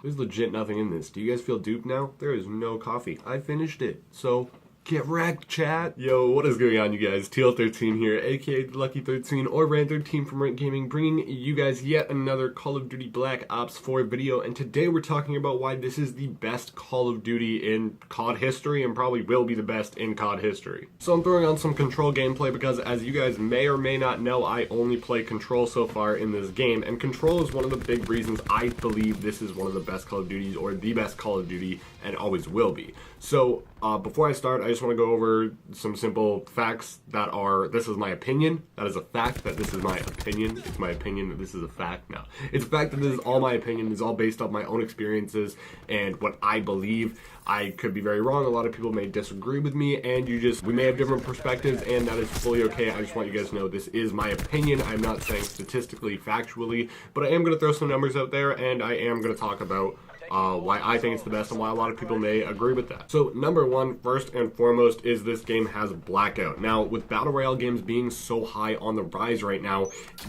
There's legit nothing in this. Do you guys feel duped now? There is no coffee. I finished it. So get wrecked, chat. Yo, what is going on, you guys? TL13 here, aka the Lucky 13 or Rand 13 from Rant Gaming, bringing you guys yet another Call of Duty Black Ops 4 video. And today we're talking about why this is the best Call of Duty in COD history and probably will be the best in COD history. So I'm throwing on some Control gameplay because, as you guys may or may not know, I only play Control so far in this game. And Control is one of the big reasons I believe this is one of the best Call of Duties, or the best Call of Duty, and always will be. So before I start, I just want to go over some simple facts that are, this is my opinion. That is a fact that this is my opinion. It's my opinion that this is a fact. No, it's a fact that this is all my opinion. It's all based off my own experiences and what I believe. I could be very wrong. A lot of people may disagree with me, and we may have different perspectives, and that is fully okay. I just want you guys to know this is my opinion. I'm not saying statistically, factually, but I am going to throw some numbers out there, and I am going to talk about why I think it's the best and why a lot of people may agree with that. So number one, first and foremost, is this game has Blackout. Now, with Battle Royale games being so high on the rise right now,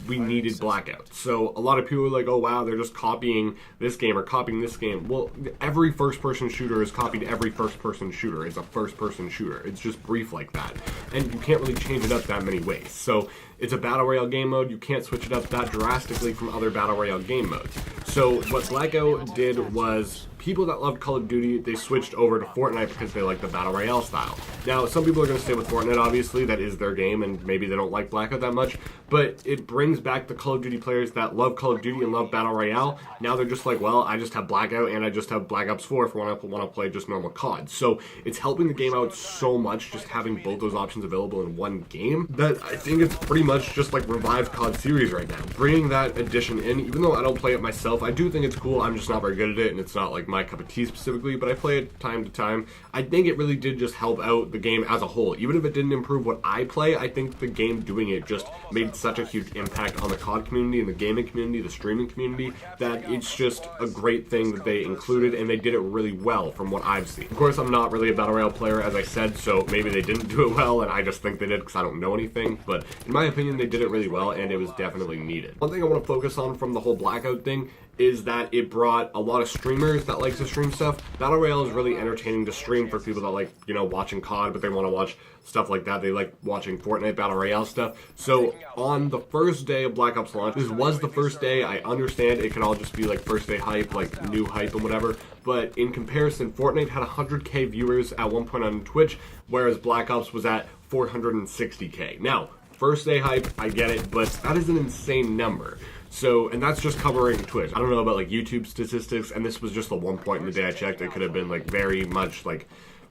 we needed Blackout. So a lot of people are like, oh wow, they're just copying this game or copying this game. Well, every first-person shooter is copied every first-person shooter. It's a first-person shooter. It's just brief like that. And you can't really change it up that many ways. So it's a Battle Royale game mode. You can't switch it up that drastically from other Battle Royale game modes. So what Blackout did was, people that loved Call of Duty, they switched over to Fortnite because they like the Battle Royale style. Now, some people are going to stay with Fortnite, obviously, that is their game, and maybe they don't like Blackout that much, but it brings back the Call of Duty players that love Call of Duty and love Battle Royale. Now they're just like, well, I just have Blackout and I just have Black Ops 4 if I want to play just normal COD. So it's helping the game out so much, just having both those options available in one game, that I think it's pretty much just like revived COD series right now. Bringing that addition in, even though I don't play it myself, I do think it's cool. I'm just not very good at it, and it's not like my cup of tea specifically, but I play it time to time. I think it really did just help out the game as a whole. Even if it didn't improve what I play, I think the game doing it just made such a huge impact on the COD community and the gaming community, the streaming community, that it's just a great thing that they included, and they did it really well from what I've seen. Of course, I'm not really a Battle Royale player, as I said, so maybe they didn't do it well, and I just think they did because I don't know anything, but in my opinion, they did it really well, and it was definitely needed. One thing I want to focus on from the whole Blackout thing is that it brought a lot of streamers that like to stream stuff. Battle Royale is really entertaining to stream for people that like, you know, watching COD, but they want to watch stuff like that. They like watching Fortnite Battle Royale stuff. So on the first day of Black Ops launch, this was the first day. I understand it can all just be like first day hype, like new hype and whatever, but in comparison, Fortnite had 100k viewers at one point on Twitch, whereas Black Ops was at 460k. Now, first day hype, I get it, but that is an insane number. So, and that's just covering Twitch. I don't know about like YouTube statistics, and this was just the one point in the day I checked. It could have been like very much like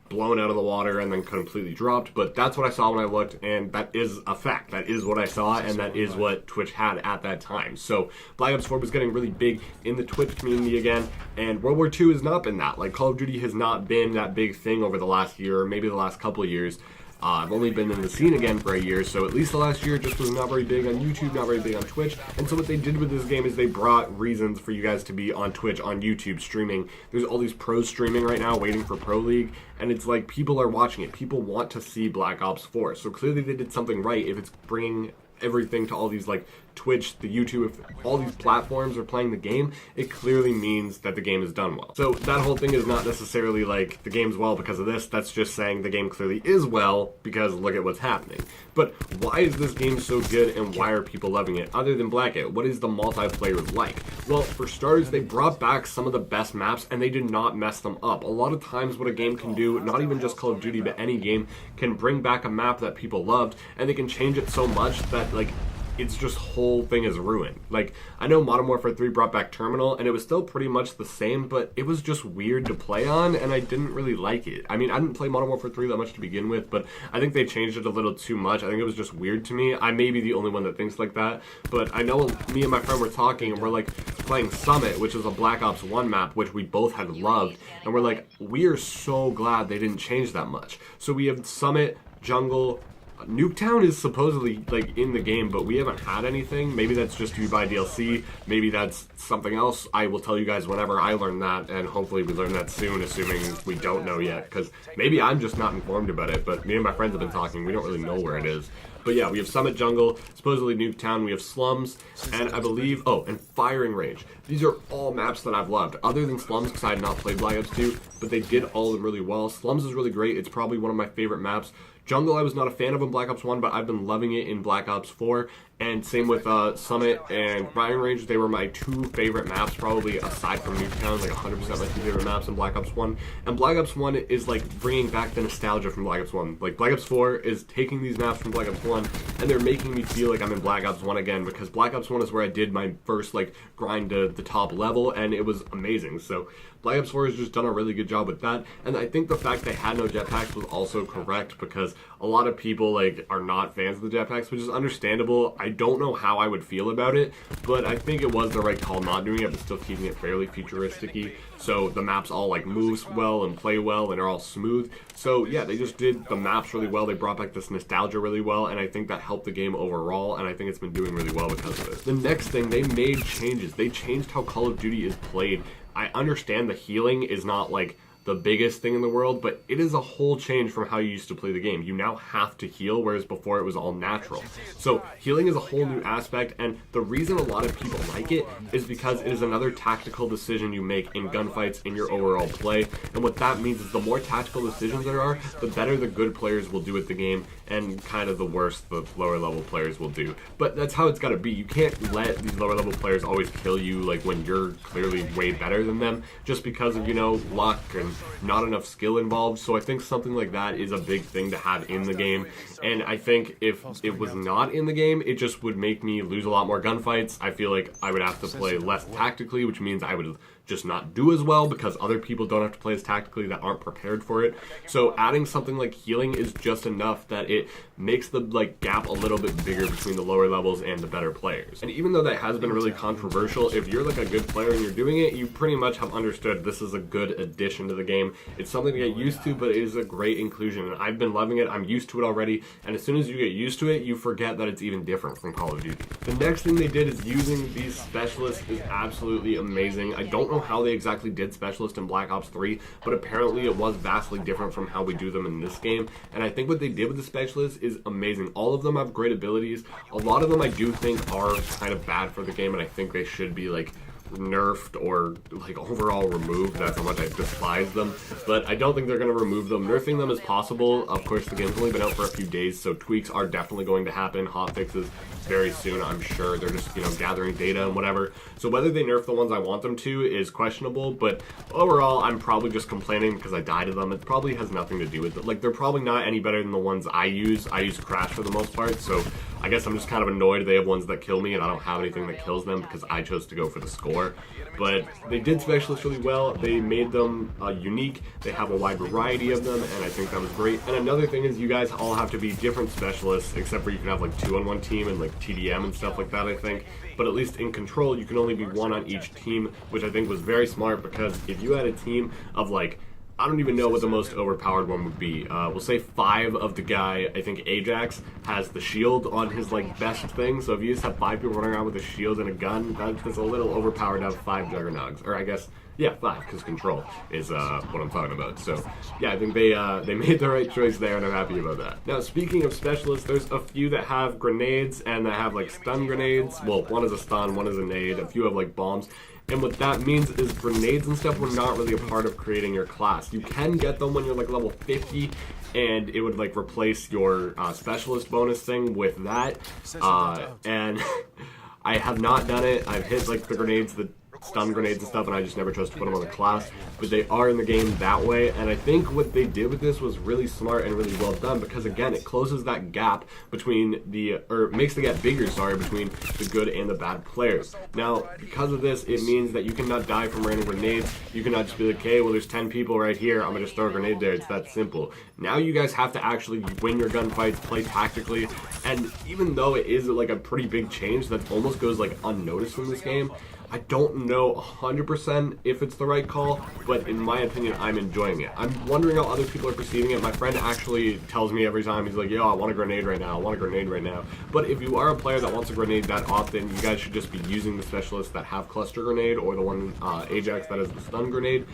blown out of the water and then completely dropped, but that's what I saw when I looked, and that is a fact. That is what I saw, and that is what Twitch had at that time. So Black Ops 4 was getting really big in the Twitch community again, and World War II has not been that. Like, Call of Duty has not been that big thing over the last year, or maybe the last couple of years. I've only been in the scene again for a year, so at least the last year just was not very big on YouTube, not very big on Twitch. And so what they did with this game is they brought reasons for you guys to be on Twitch, on YouTube, streaming. There's all these pros streaming right now, waiting for Pro League, and it's like people are watching it. People want to see Black Ops 4, so clearly they did something right if it's bringing everything to all these like Twitch, the YouTube, if all these platforms are playing the game, it clearly means that the game is done well. So that whole thing is not necessarily like the game's well because of this. That's just saying the game clearly is well because look at what's happening. But why is this game so good, and why are people loving it other than Blackout? What is the multiplayer like? Well, for starters, they brought back some of the best maps, and they did not mess them up. A lot of times what a game can do, not even just Call of Duty, but any game, can bring back a map that people loved, and they can change it so much that like it's just whole thing is ruined. Like, I know Modern Warfare 3 brought back Terminal, and it was still pretty much the same, but it was just weird to play on, and I didn't really like it. I mean, I didn't play Modern Warfare 3 that much to begin with, but I think they changed it a little too much. I think it was just weird to me. I may be the only one that thinks like that, but I know me and my friend were talking, and we're like playing Summit, which is a Black Ops 1 map, which we both had loved, and we're like, we are so glad they didn't change that much. So we have Summit, Jungle, Nuketown is supposedly like in the game, but we haven't had anything. Maybe that's just you buy DLC. Maybe that's something else. I will tell you guys whenever I learn that, and hopefully we learn that soon, assuming we don't know yet, because maybe I'm just not informed about it, but me and my friends have been talking. We don't really know where it is. But yeah, we have Summit Jungle, supposedly Nuketown, we have Slums, and I believe, oh, and Firing Range. These are all maps that I've loved, other than Slums because I had not played Black Ops 2, but they did all of them really well. Slums is really great, it's probably one of my favorite maps. Jungle I was not a fan of in Black Ops 1, but I've been loving it in Black Ops 4. And same with Summit and Firing Range. They were my two favorite maps, probably aside from Nuketown, like 100% my two favorite maps in Black Ops 1. And Black Ops 1 is like bringing back the nostalgia from Black Ops 1. Like Black Ops 4 is taking these maps from Black Ops 1 and they're making me feel like I'm in Black Ops 1 again, because Black Ops 1 is where I did my first like grind to the top level and it was amazing. So Black Ops 4 has just done a really good job with that, and I think the fact they had no jetpacks was also correct, because a lot of people like are not fans of the jetpacks, which is understandable. I don't know how I would feel about it, but I think it was the right call not doing it, but still keeping it fairly futuristic-y. So the maps all like move well and play well and are all smooth. So yeah, they just did the maps really well. They brought back this nostalgia really well, and I think that helped the game overall, and I think it's been doing really well because of it. The next thing, they made changes. They changed how Call of Duty is played. I understand the healing is not like the biggest thing in the world, but it is a whole change from how you used to play the game. You now have to heal, whereas before it was all natural. So healing is a whole new aspect, and the reason a lot of people like it is because it is another tactical decision you make in gunfights in your overall play. And what that means is the more tactical decisions there are, the better the good players will do at the game, and kind of the worse the lower level players will do. But that's how it's got to be. You can't let these lower level players always kill you like when you're clearly way better than them, just because of, you know, luck and not enough skill involved. So I think something like that is a big thing to have in the game, and I think if it was not in the game, it just would make me lose a lot more gunfights. I feel like I would have to play less tactically, which means I would just not do as well because other people don't have to play as tactically that aren't prepared for it. So adding something like healing is just enough that it makes the like gap a little bit bigger between the lower levels and the better players. And even though that has been really controversial, if you're like a good player and you're doing it, you pretty much have understood this is a good addition to the game. It's something to get used to, but it is a great inclusion, and I've been loving it. I'm used to it already, and as soon as you get used to it, you forget that it's even different from Call of Duty. The next thing they did is using these specialists is absolutely amazing. I don't know how they exactly did specialist in Black Ops 3, but apparently it was vastly different from how we do them in this game, and I think what they did with the specialists is amazing. All of them have great abilities. A lot of them I do think are kind of bad for the game, and I think they should be like nerfed or like overall removed. That's how much I despise them, but I don't think they're going to remove them. Nerfing them is possible. Of course, the game's only been out for a few days, so tweaks are definitely going to happen. Hot fixes very soon, I'm sure. They're just, you know, gathering data and whatever. So whether they nerf the ones I want them to is questionable, but overall, I'm probably just complaining because I die to them. It probably has nothing to do with it. Like, they're probably not any better than the ones I use. I use Crash for the most part, so I guess I'm just kind of annoyed they have ones that kill me and I don't have anything that kills them because I chose to go for the score. But they did specialists really well. They made them unique. They have a wide variety of them, and I think that was great. And another thing is you guys all have to be different specialists, except for you can have like 2 on one team and like TDM and stuff like that, I think. But at least in Control, you can only be 1 on each team, which I think was very smart, because if you had a team of like, I don't even know what the most overpowered one would be. We'll say 5 of the guy, I think Ajax, has the shield on his like best thing. So if you just have 5 people running around with a shield and a gun, that's a little overpowered to have 5 Juggernauts. Or I guess, yeah, 5, because Control is what I'm talking about. So yeah, I think they made the right choice there, and I'm happy about that. Now, speaking of specialists, there's a few that have grenades and that have like stun grenades. Well, one is a stun, one is a nade, a few have like bombs. And what that means is grenades and stuff were not really a part of creating your class. You can get them when you're like level 50, and it would like replace your specialist bonus thing with that. And I have not done it. I've hit like the grenades, the stun grenades and stuff, and I just never chose to put them on the class, but they are in the game that way. And I think what they did with this was really smart and really well done, because again, it closes that gap between makes the gap bigger, between the good and the bad players. Now, because of this, it means that you cannot die from random grenades. You cannot just be like, hey, well, there's 10 people right here, I'm gonna just throw a grenade there. It's that simple. Now you guys have to actually win your gunfights, play tactically, and even though it is like a pretty big change that almost goes like unnoticed from this game, I don't know know 100% if it's the right call, but in my opinion, I'm enjoying it. I'm wondering how other people are perceiving it. My friend actually tells me every time, he's like, yo, I want a grenade right now, I want a grenade right now. But if you are a player that wants a grenade that often, you guys should just be using the specialists that have cluster grenade or the one Ajax that has the stun grenade.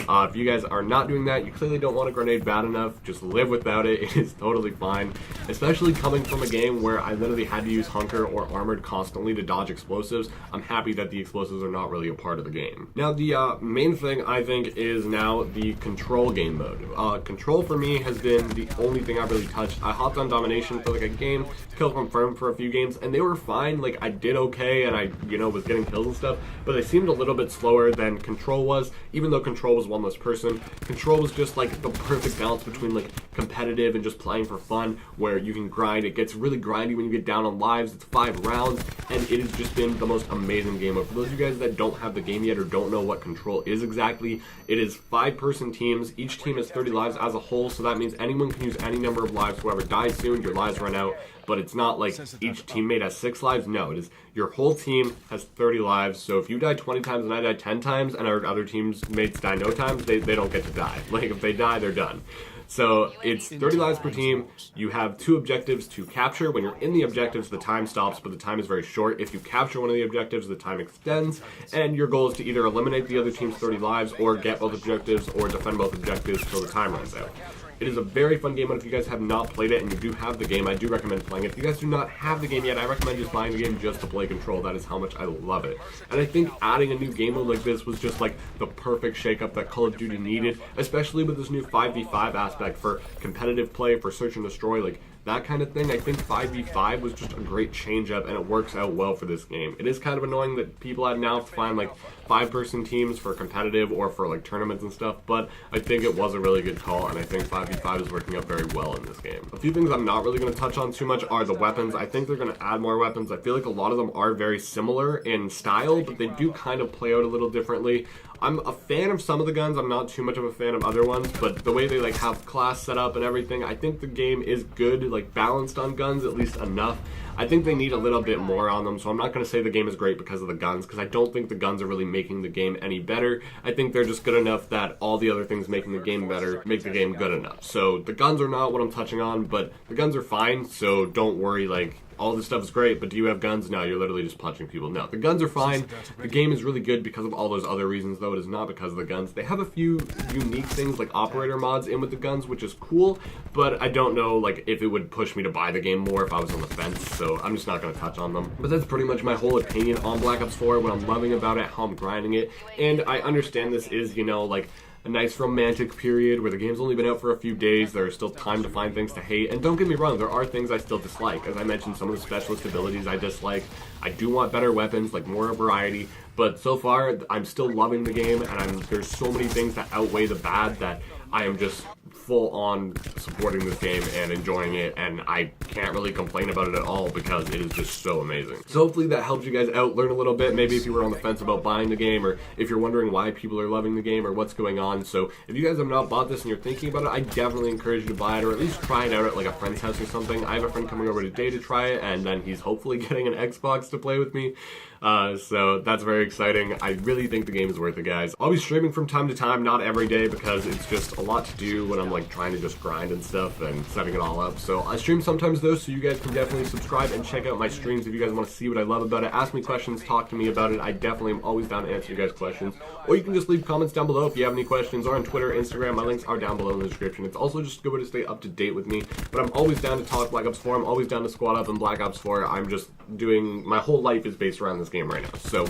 If you guys are not doing that, you clearly don't want a grenade bad enough, just live without it. It is totally fine, especially coming from a game where I literally had to use Hunker or Armored constantly to dodge explosives. I'm happy that the explosives are not really a part of the game. Now, the main thing I think is now the control game mode. Control for me has been the only thing I've really touched. I hopped on domination for like a game, kill confirmed for a few games, and they were fine. Like, I did okay, and I, was getting kills and stuff, but they seemed a little bit slower than control was, even though control was one less person. Control was just like the perfect balance between like competitive and just playing for fun, where you can grind. It gets really grindy when you get down on lives. It's 5 rounds, and it has just been the most amazing game. But for those of you guys that don't have the game yet or don't know what control is exactly, it is 5-person teams. Each team has 30 lives as a whole, so that means anyone can use any number of lives. Whoever dies soon, your lives run out. But it's not like each teammate has 6 lives. No, it is your whole team has 30 lives. So if you die 20 times and I die 10 times and our other team's mates die no times, they don't get to die. Like, if they die, they're done. So it's 30 lives per team. You have 2 objectives to capture. When you're in the objectives, the time stops, but the time is very short. If you capture one of the objectives, the time extends. And your goal is to either eliminate the other team's 30 lives or get both objectives or defend both objectives until the time runs out. It is a very fun game, and if you guys have not played it and you do have the game, I do recommend playing it. If you guys do not have the game yet, I recommend just buying the game just to play Control. That is how much I love it. And I think adding a new game mode like this was just like the perfect shakeup that Call of Duty needed, especially with this new 5v5 aspect for competitive play, for search and destroy, like that kind of thing. I think 5v5 was just a great change up, and it works out well for this game. It is kind of annoying that people now have to find like 5-person teams for competitive or for like tournaments and stuff, but I think it was a really good call, and I think 5v5 is working out very well in this game. A few things I'm not really going to touch on too much are the weapons. I think they're going to add more weapons. I feel like a lot of them are very similar in style, but they do kind of play out a little differently. I'm a fan of some of the guns. I'm not too much of a fan of other ones, but the way they like have class set up and everything, I think the game is good, like balanced on guns, at least enough. I think they need a little bit more on them, so I'm not going to say the game is great because of the guns, because I don't think the guns are really making the game any better. I think they're just good enough that all the other things making the game better make the game good enough. So the guns are not what I'm touching on, but the guns are fine, so don't worry, like, all this stuff is great, but do you have guns? No, you're literally just punching people. No, the guns are fine. The game is really good because of all those other reasons, though. It is not because of the guns. They have a few unique things like operator mods in with the guns, which is cool, but I don't know like if it would push me to buy the game more if I was on the fence, so I'm just not going to touch on them. But that's pretty much my whole opinion on Black Ops 4, what I'm loving about it, how I'm grinding it, and I understand this is, like, a nice romantic period where the game's only been out for a few days. There's still time to find things to hate, and don't get me wrong, there are things I still dislike. As I mentioned, some of the specialist abilities I dislike. I do want better weapons, like more variety, but so far I'm still loving the game, and there's so many things that outweigh the bad that I am just full on supporting this game and enjoying it, and I can't really complain about it at all because it is just so amazing. So hopefully that helps you guys out, learn a little bit, maybe if you were on the fence about buying the game, or if you're wondering why people are loving the game or what's going on. So if you guys have not bought this and you're thinking about it, I definitely encourage you to buy it, or at least try it out at like a friend's house or something. I have a friend coming over today to try it, and then he's hopefully getting an Xbox to play with me. So that's very exciting. I really think the game is worth it, guys. I'll be streaming from time to time, not every day, because it's just a lot to do when I'm like trying to just grind and stuff and setting it all up. So I stream sometimes though, so you guys can definitely subscribe and check out my streams if you guys want to see what I love about it. Ask me questions, talk to me about it. I definitely am always down to answer you guys' questions. Or you can just leave comments down below if you have any questions, or on Twitter, Instagram. My links are down below in the description. It's also just a good way to stay up to date with me. But I'm always down to talk Black Ops 4. I'm always down to squad up in Black Ops 4. I'm just doing, my whole life is based around this game right now. So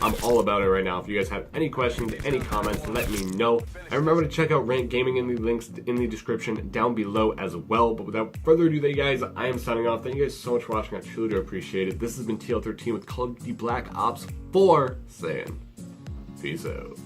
I'm all about it right now. If you guys have any questions, any comments, let me know. And remember to check out Rank Gaming in the links in the description down below as well. But without further ado, guys, I am signing off. Thank you guys so much for watching. I truly do appreciate it. This has been TL13 with Call of Duty Black Ops 4 saying peace out.